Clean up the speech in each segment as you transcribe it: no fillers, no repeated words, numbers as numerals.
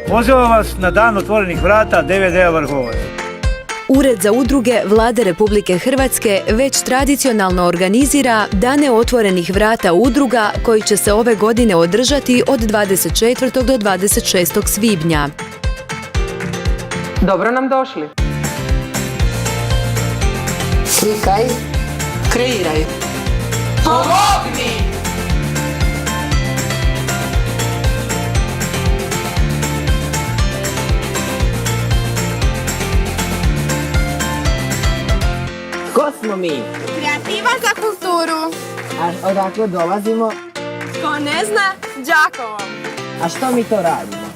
Pozivam vas na dan otvorenih vrata DVD-a Vrhovac. Ured za udruge Vlade Republike Hrvatske već tradicionalno organizira Dane otvorenih vrata udruga koji će se ove godine održati od 24. do 26. svibnja. Dobro nam došli. Klikaj. Kreiraj. Pomogni! Ko smo mi? Kreativa za kulturu. A odakle dolazimo? Ko ne zna, Đakovo. A što mi to radimo?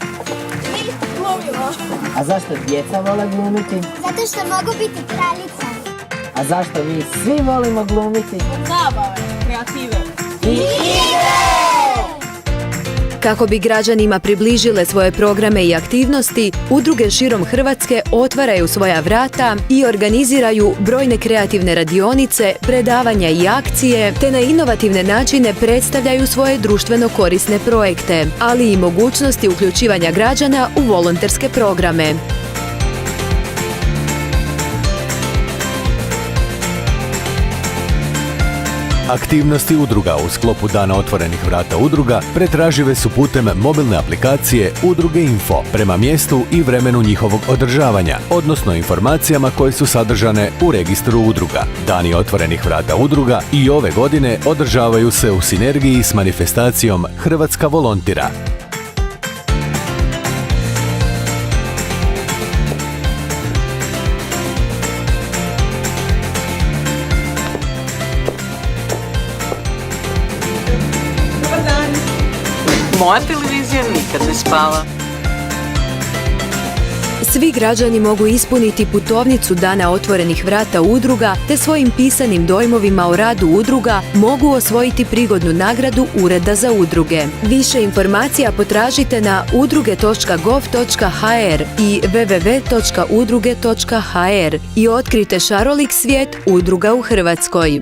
Mi glumimo. A zašto djeca vole glumiti? Zato što mogu biti kraljica. A zašto mi svi volimo glumiti? Zabave, kreative. I igre! Kako bi građanima približile svoje programe i aktivnosti, udruge širom Hrvatske otvaraju svoja vrata i organiziraju brojne kreativne radionice, predavanja i akcije, te na inovativne načine predstavljaju svoje društveno korisne projekte, ali i mogućnosti uključivanja građana u volonterske programe. Aktivnosti udruga u sklopu Dana otvorenih vrata udruga pretražive su putem mobilne aplikacije Udruge Info prema mjestu i vremenu njihovog održavanja, odnosno informacijama koje su sadržane u registru udruga. Dani otvorenih vrata udruga i ove godine održavaju se u sinergiji s manifestacijom Hrvatska volontira. Moja televizija nikad ne spava. Svi građani mogu ispuniti putovnicu Dana otvorenih vrata udruga te svojim pisanim dojmovima o radu udruga mogu osvojiti prigodnu nagradu Ureda za udruge. Više informacija potražite na udruge.gov.hr i www.udruge.hr i otkrite šarolik svijet udruga u Hrvatskoj.